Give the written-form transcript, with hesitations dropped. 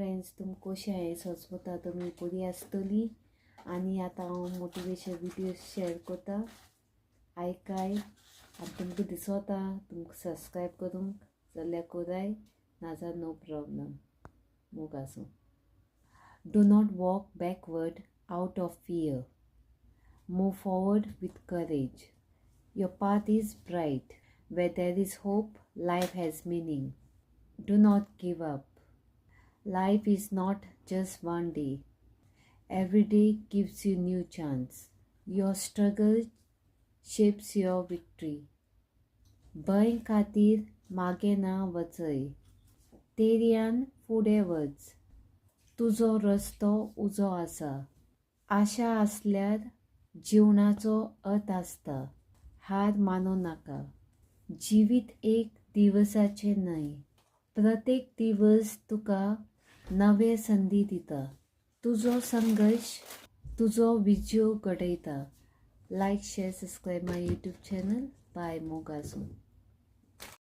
Friends, तुमी कशी आहे? सोचता तुमी बरी आसतली. आणि आता हांव मोटिवेशन व्हिडिओज शेअर करता. आयकाय आनी तुमकां दिसता तुमकां सबस्क्रायब करूंक जाल्यार कोराय, नाजाल्यार नो प्रॉब्लम. मोग आसूं. Do not walk backward out of fear. Move forward with courage. Your path is bright. Where there is hope, life has meaning. Do not give up. Life is not just one day. Every day gives you new chance. Your struggle shapes your victory. भय खातीर मागे ना वचय. तेर्यान फुडें वच. तुजो रस्तो उजो आसा. आशा आसल्यार जिवनाचो अर्थ आसता. हार मानू नाका. जिवीत एक दिवसाचें न्हय. प्रत्येक दिवस तुका नवे संदी दिता. तुजो संघर्ष तुजो विजय घडयता. लायक, शेअर, सबस्क्राईब माय यूट्यूब चॅनल. बाय. मोग आसूं.